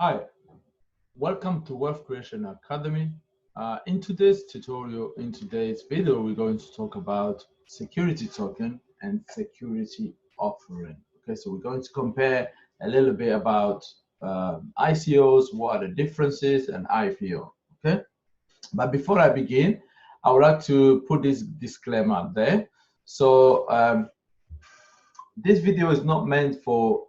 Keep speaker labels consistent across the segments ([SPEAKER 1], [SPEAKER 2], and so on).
[SPEAKER 1] Hi, welcome to Wealth Creation Academy. In today's tutorial, in today's video, we're going to talk about security token and security offering. Okay, so we're going to compare a little bit about ICOs, what are the differences, and IPO. Okay, but before I begin, I would like to put this disclaimer there. So this video is not meant for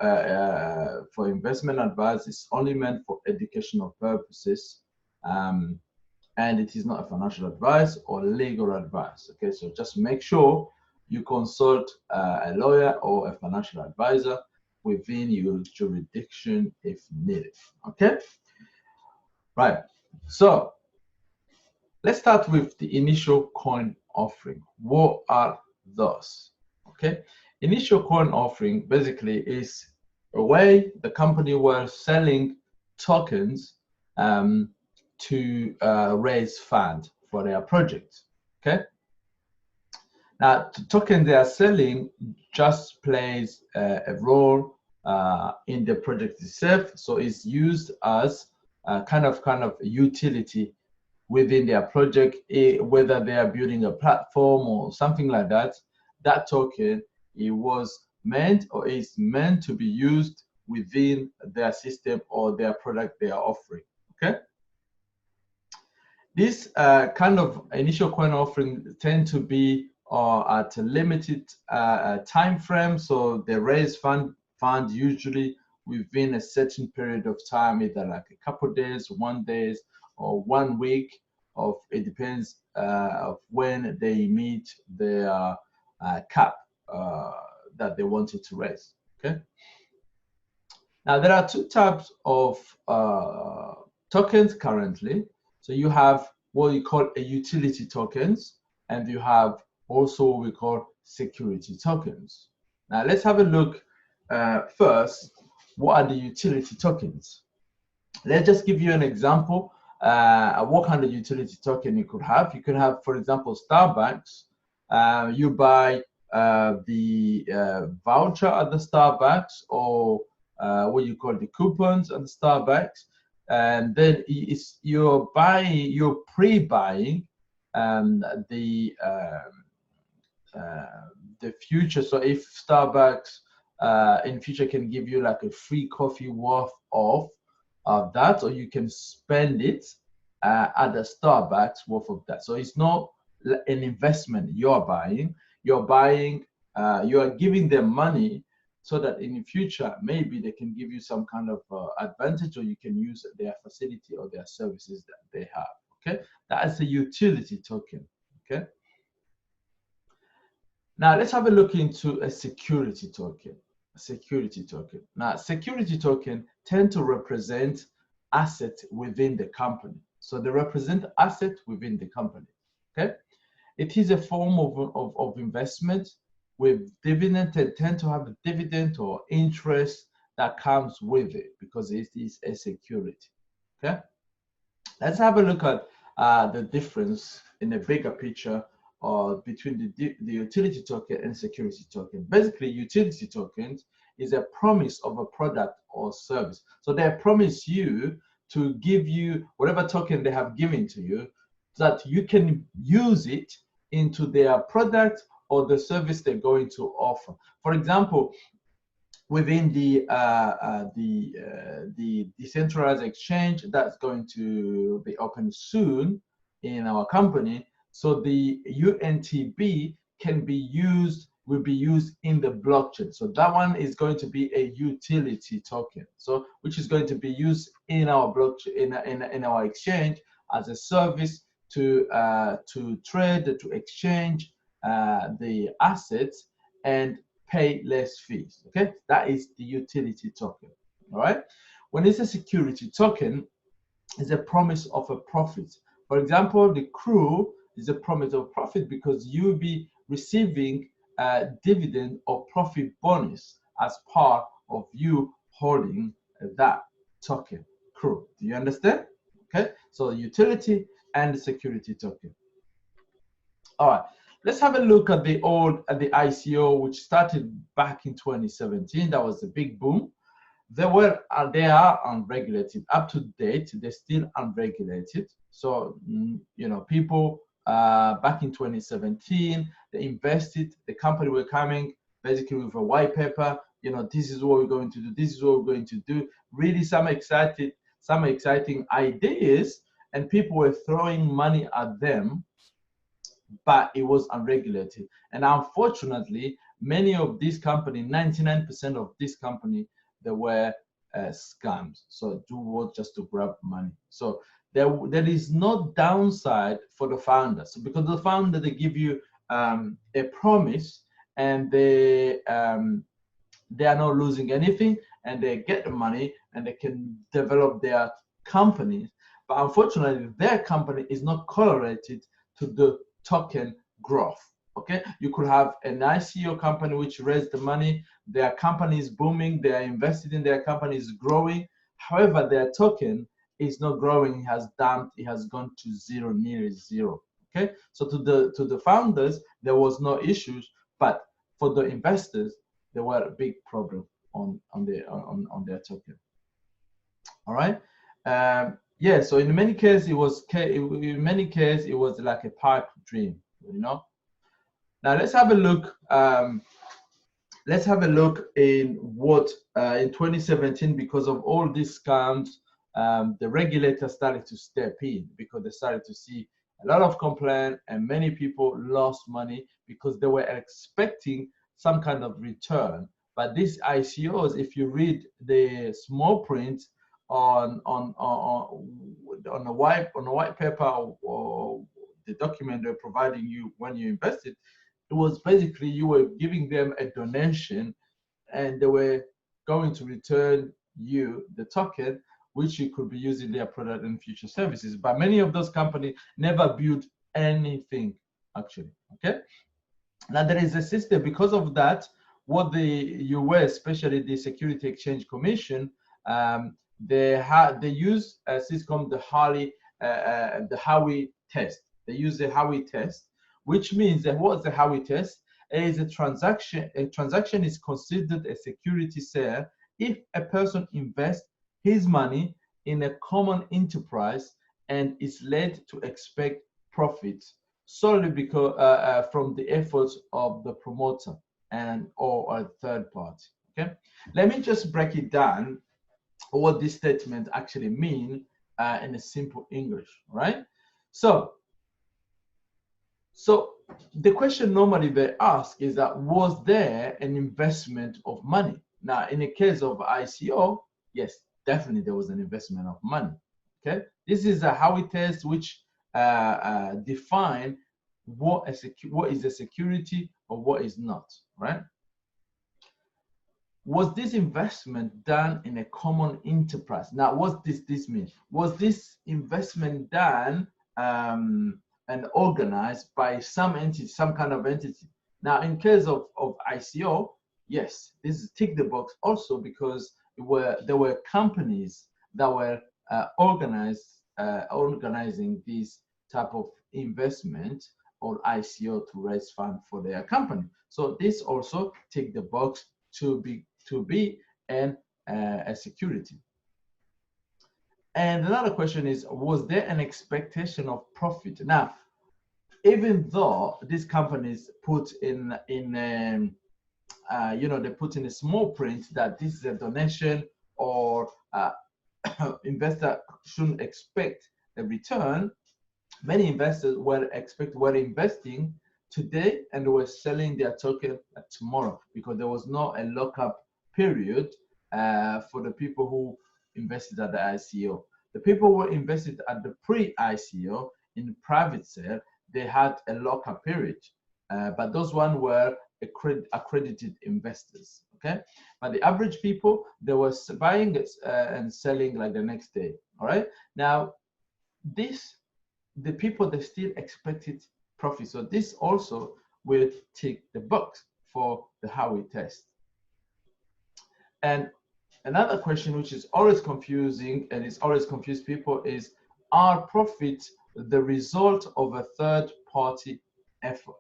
[SPEAKER 1] investment advice. It's only meant for educational purposes, and it is not a financial advice or legal advice. Okay, so just make sure you consult a lawyer or a financial advisor within your jurisdiction if needed. Okay, right. So let's start with the initial coin offering. What are those? Okay, initial coin offering basically is a way the company was selling tokens to raise funds for their project. Okay, now the token they are selling just plays a role in the project itself, so it's used as kind of a utility within their project, whether they are building a platform or something like that. That token, it was meant or is meant to be used within their system or their product they are offering. Okay, this kind of initial coin offering tend to be at a limited time frame, so they raise fund usually within a certain period of time, either like a couple of days, 1 day, or 1 week. Of it depends of when they meet their cap that they wanted to raise. Okay. Now there are two types of tokens currently. So you have what you call a utility tokens, and you have also what we call security tokens. Now let's have a look first. What are the utility tokens? Let's just give you an example. What kind of utility token you could have? You could have, for example, Starbucks. You buy the voucher at the Starbucks, or what you call the coupons at the Starbucks, and then you're pre-buying the future. So if Starbucks in future can give you like a free coffee worth of that, or you can spend it at the Starbucks worth of that. So it's not an investment you're buying. You are giving them money so that in the future maybe they can give you some kind of advantage, or you can use their facility or their services that they have. Okay, that is a utility token. Okay, now let's have a look into a security token. Now, security token tend to represent assets within the company. So they represent assets within the company. Okay, it is a form of investment with dividend. They tend to have a dividend or interest that comes with it because it is a security. Okay, let's have a look at the difference in a bigger picture between the utility token and security token. Basically, utility tokens is a promise of a product or service. So they promise you to give you whatever token they have given to you, so that you can use it into their product or the service they're going to offer. For example, within the decentralized exchange that's going to be open soon in our company, so the UNTB will be used in the blockchain. So that one is going to be a utility token, so which is going to be used in our blockchain, in our exchange as a service to trade, to exchange the assets and pay less fees. Okay, that is the utility token. All right, when it's a security token, it's a promise of a profit. For example, the crew is a promise of profit because you'll be receiving a dividend or profit bonus as part of you holding that token crew. Do you understand? Okay, so utility and the security token. All right, let's have a look at the ICO, which started back in 2017. That was a big boom. they are unregulated up to date. They're still unregulated. So you know, people back in 2017, they invested. The company were coming basically with a white paper. You know, this is what we're going to do. This is what we're going to do. Really, some exciting ideas, and people were throwing money at them, but it was unregulated. And unfortunately, many of these companies, 99% of these companies, they were scams. So do what just to grab money. So there is no downside for the founders. So because the founder, they give you a promise, and they are not losing anything, and they get the money, and they can develop their companies. But unfortunately, their company is not correlated to the token growth. Okay, you could have an ICO company which raised the money, their company is booming, they are invested in, their company is growing. However, their token is not growing, it has dumped, it has gone to zero, nearly zero. Okay, so to the founders, there was no issues, but for the investors, there were a big problem on their token. All right. Yeah, so in many cases it was like a pipe dream, you know. Now let's have a look. Let's have a look in what in 2017, because of all these scams, the regulators started to step in, because they started to see a lot of complaint, and many people lost money because they were expecting some kind of return. But these ICOs, if you read the small print on a white paper, or the document they're providing you when you invested, it was basically you were giving them a donation, and they were going to return you the token, which you could be using their product and future services. But many of those companies never built anything actually. Okay. Now there is a system. Because of that, what the US, especially the Security Exchange Commission, they use a system, the Howey Test. They use the Howey Test, which means that what's the Howey Test? It is a transaction. A transaction is considered a security sale if a person invests his money in a common enterprise and is led to expect profits solely because from the efforts of the promoter and or a third party. Okay, let me just break it down what this statement actually mean in a simple English, right? So the question normally they ask is that, was there an investment of money? Now, in the case of ICO, yes, definitely there was an investment of money. Okay, this is a Howey test, which define what is a security or what is not, right? Was this investment done in a common enterprise? Now, what does this mean? Was this investment done and organized by some entity, some kind of entity? Now, in case of ICO, yes, this is tick the box also, because there were companies that were organizing this type of investment or ICO to raise funds for their company. So this also tick the box to be a security. And another question is, was there an expectation of profit? Now, even though these companies put in you know, they put in a small print that this is a donation, or investor shouldn't expect a return, many investors were investing today and were selling their token tomorrow, because there was no a lockup period for the people who invested at the ICO. The people who invested at the pre-ICO in private sale, they had a lockup period, but those ones were accredited investors. Okay, but the average people, they were buying and selling like the next day. All right, now the people, they still expected profit, so this also will tick the box for the Howey test. And another question which is always confusing and it's always confused people is, are profits the result of a third party effort,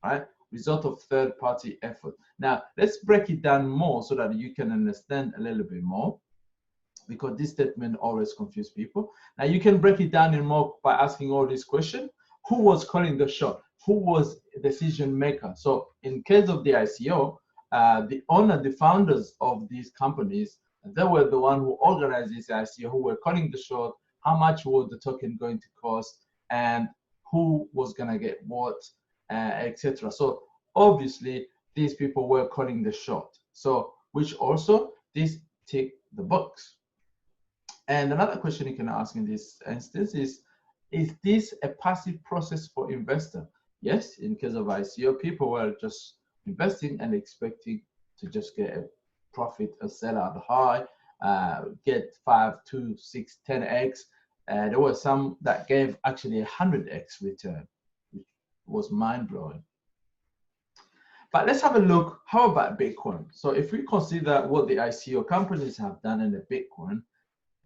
[SPEAKER 1] right? result of third-party effort. Now, let's break it down more so that you can understand a little bit more, because this statement always confuses people. Now, you can break it down in more by asking all these questions. Who was calling the shot? Who was a decision maker? So in case of the ICO, the owner, the founders of these companies, they were the one who organized this ICO, who were calling the shot, how much was the token going to cost, and who was going to get what, etc. So obviously, these people were calling the shot. So which also, this tick the box. And another question you can ask in this instance is this a passive process for investor? Yes, in case of ICO, people were just investing and expecting to just get a profit, a sell out high, get 5, 2, 6, 10x. There were some that gave actually 100x return, which was mind-blowing. But let's have a look, how about Bitcoin? So if we consider what the ICO companies have done in the Bitcoin,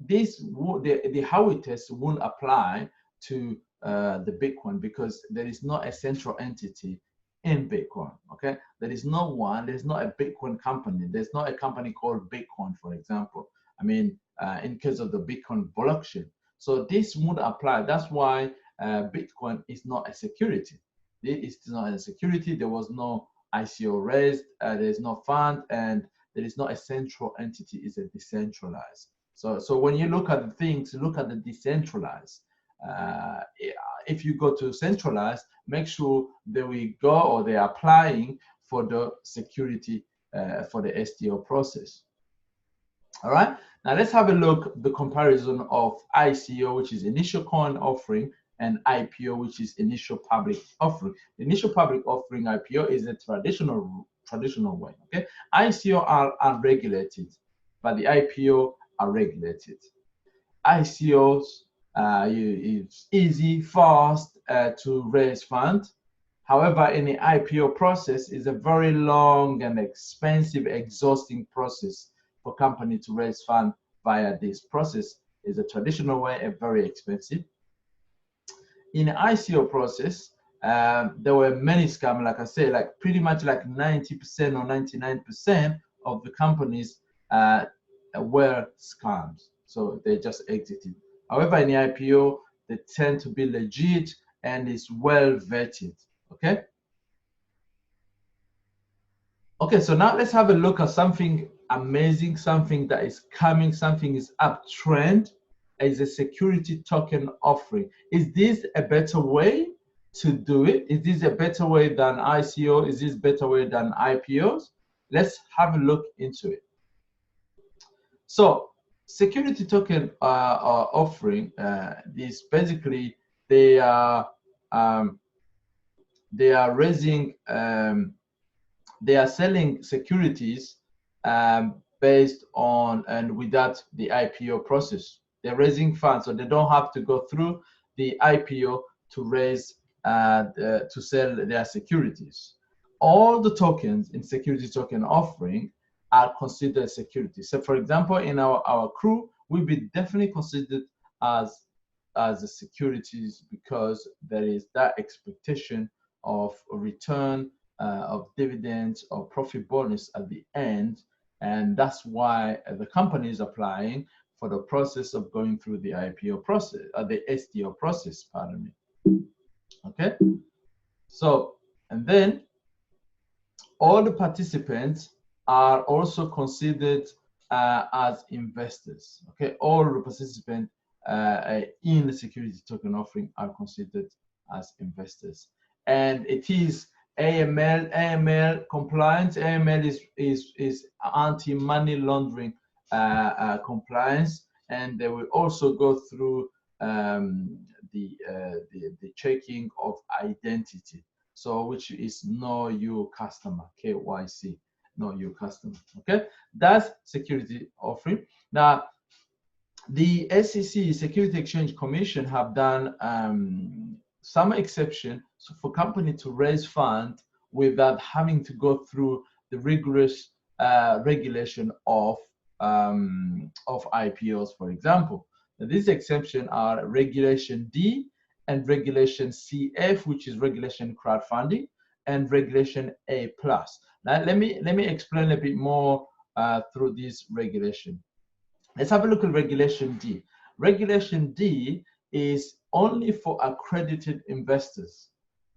[SPEAKER 1] the Howey Test won't apply to the Bitcoin, because there is not a central entity in Bitcoin, okay? There is no one, there's not a Bitcoin company. There's not a company called Bitcoin, for example. I mean, in case of the Bitcoin blockchain. So this would apply. That's why Bitcoin is not a security. It is not a security. There was no ICO raised, there's no fund, and there is not a central entity. It's a decentralized. So when you look at the things, look at the decentralized. If you go to centralized, make sure that we go, or they're applying for the security for the STO process. All right, now let's have a look the comparison of ICO, which is initial coin offering, and IPO, which is initial public offering. The initial public offering, IPO, is a traditional way. Okay, ICO are unregulated, but the IPO are regulated. ICOs, it's easy, fast to raise funds. However, in the IPO process is a very long and expensive, exhausting process for company to raise funds via this process. Is a traditional way and very expensive. In the ICO process, there were many scams, like I say, like pretty much like 90% or 99% of the companies were scams. So they just exited. However, in the IPO, they tend to be legit and is well vetted. Okay. Okay, so now let's have a look at something amazing, something that is coming, something is uptrend, is a security token offering. Is this a better way to do it? Is this a better way than ICO? Is this a better way than IPOs? Let's have a look into it. So security token offering is basically they are raising they are selling securities based on and without the IPO process. They're raising funds, so they don't have to go through the IPO to raise to sell their securities. All the tokens in security token offering are considered securities. So, for example, in our crew, we'll be definitely considered as the securities, because there is that expectation of a return of dividends or profit bonus at the end, and that's why the company is applying for the process of going through the IPO process, the STO process, pardon me. Okay, so, and then all the participants are also considered as investors. Okay, all the participants in the security token offering are considered as investors, and it is AML compliance. AML is anti-money laundering compliance, and they will also go through the checking of identity. So, which is know your customer, KYC, know your customer. Okay, that's security offering. Now, the SEC, Security Exchange Commission, have done some exception for company to raise funds without having to go through the rigorous regulation of IPOs, for example. Now, these exceptions are Regulation D and Regulation CF, which is regulation crowdfunding, and regulation A+. Now let me explain a bit more through this regulation. Let's have a look at regulation D. Regulation D is only for accredited investors.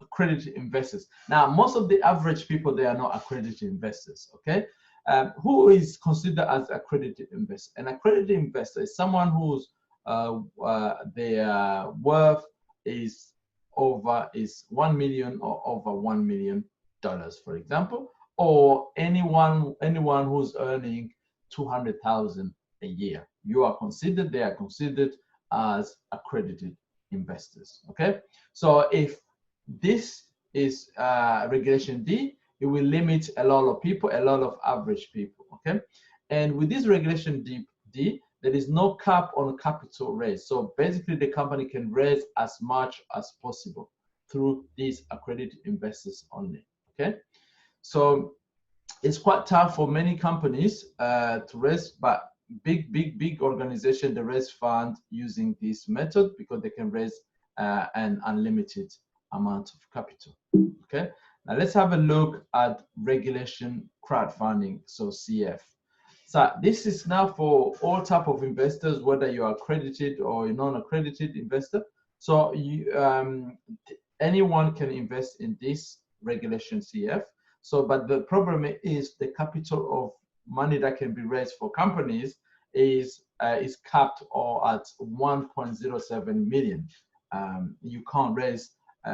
[SPEAKER 1] Accredited investors. Now, most of the average people, they are not accredited investors, okay? Who is considered as accredited investor? An accredited investor is someone whose their worth is over 1 million or over $1 million, for example, or anyone who's earning 200,000 a year. They are considered as accredited investors. Okay, so if this is regulation D, it will limit a lot of people, a lot of average people. Okay, and with this regulation D, there is no cap on capital raise. So basically, the company can raise as much as possible through these accredited investors only. Okay, so it's quite tough for many companies to raise, but big organization, they raise fund using this method because they can raise an unlimited amount of capital. Okay, now let's have a look at regulation crowdfunding, so CF. So this is now for all type of investors, whether you are accredited or non-accredited investor. So anyone can invest in this regulation CF. So, but the problem is the capital of money that can be raised for companies is capped or at 1.07 million. You can't raise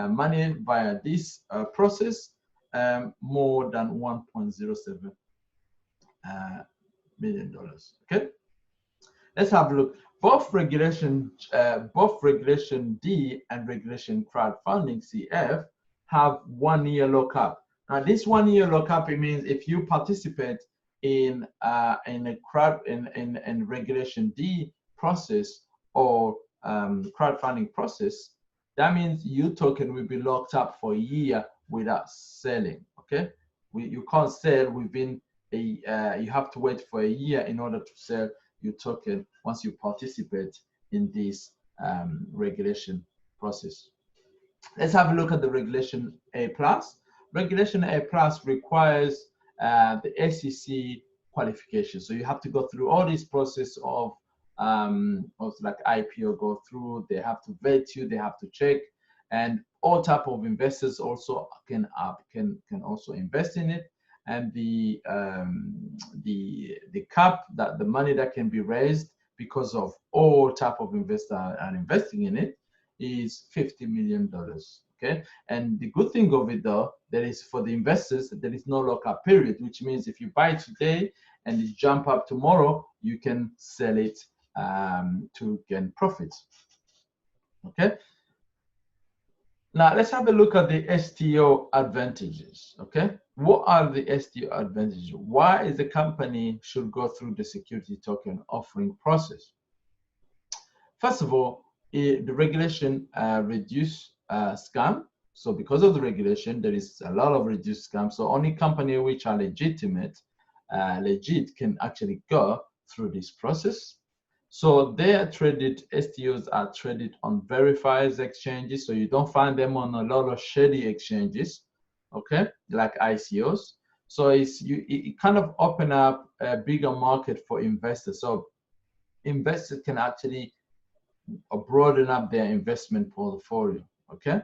[SPEAKER 1] money via this process more than $1.07 million. Okay, let's have a look. Both regulation D and regulation crowdfunding CF have 1 year lockup. Now, this 1 year lockup, it means if you participate in regulation D process or crowdfunding process, that means your token will be locked up for a year without selling. Okay, you can't sell within you have to wait for a year in order to sell your token once you participate in this regulation process. Let's have a look at the regulation A+. Regulation A+ requires the SEC qualification. So you have to go through all this process of like IPO go through. They have to vet you. They have to check, and all type of investors also can also invest in it. And the cap, that the money that can be raised because of all type of investors are investing in it, is $50 million. Okay, and the good thing of it though, that is for the investors, there is no lockup period, which means if you buy today and it jump up tomorrow, you can sell it to gain profits. Okay, now let's have a look at the STO advantages. Okay, what are the STO advantages? Why is the company should go through the security token offering process? First of all, the regulation reduce scam. So because of the regulation, there is a lot of reduced scam. So only company which are legit can actually go through this process. So they are traded, STOs are traded on verified exchanges. So you don't find them on a lot of shady exchanges, okay, like ICOs. So it kind of open up a bigger market for investors. So investors can actually broaden up their investment portfolio. Okay,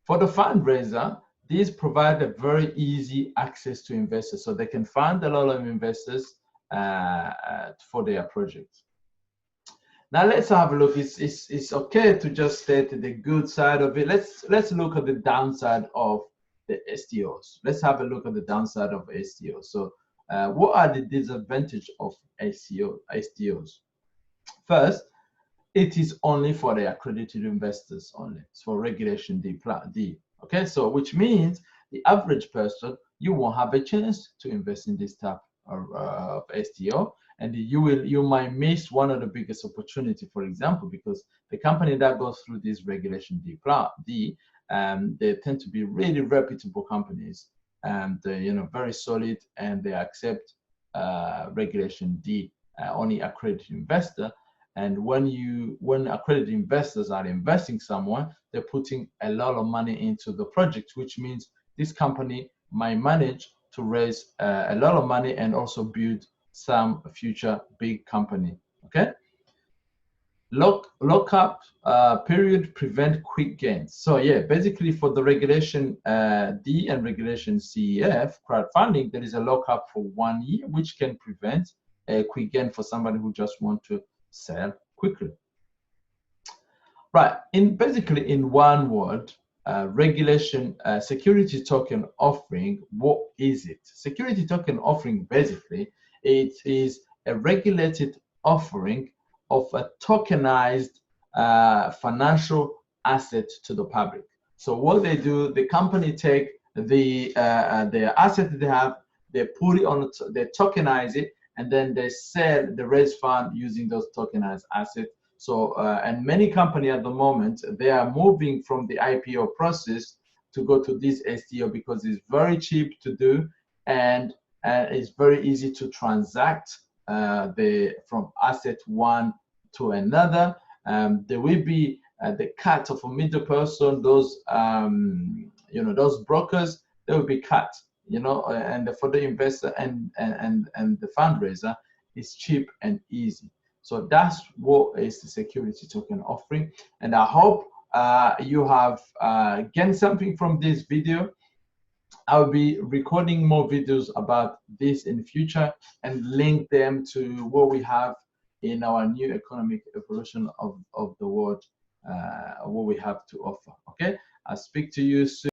[SPEAKER 1] for the fundraiser, these provide a very easy access to investors, so they can fund a lot of investors for their projects. Now let's have a look. It's okay to just state the good side of it. Let's look at the downside of the STOs. Let's have a look at the downside of STOs. So what are the disadvantages of STOs? First, it is only for the accredited investors only. It's for regulation D. Okay, so which means the average person, you won't have a chance to invest in this type of STO, and you might miss one of the biggest opportunity, for example, because the company that goes through this regulation D, they tend to be really reputable companies, and very solid, and they accept regulation D, only accredited investor. And when accredited investors are investing someone, they're putting a lot of money into the project, which means this company might manage to raise a lot of money and also build some future big company. Okay. Lockup period prevent quick gains. So yeah, basically for the regulation D and regulation CEF crowdfunding, there is a lockup for 1 year, which can prevent a quick gain for somebody who just want to sell quickly. Right. Basically in one word, regulation security token offering. What is it? Security token offering, basically, it is a regulated offering of a tokenized financial asset to the public. So what they do, the company take the asset that they have, they put it on, they tokenize it, and then they sell the raise fund using those tokenized assets. So and many companies at the moment, they are moving from the IPO process to go to this STO because it's very cheap to do, and it's very easy to transact from asset one to another. There will be the cut of a middle person, those those brokers, they will be cut, and for the investor and the fundraiser, it's cheap and easy. So that's what is the security token offering, and I hope you have gained something from this video. I'll be recording more videos about this in the future and link them to what we have in our new economic evolution of the world, what we have to offer. Okay, I'll speak to you soon.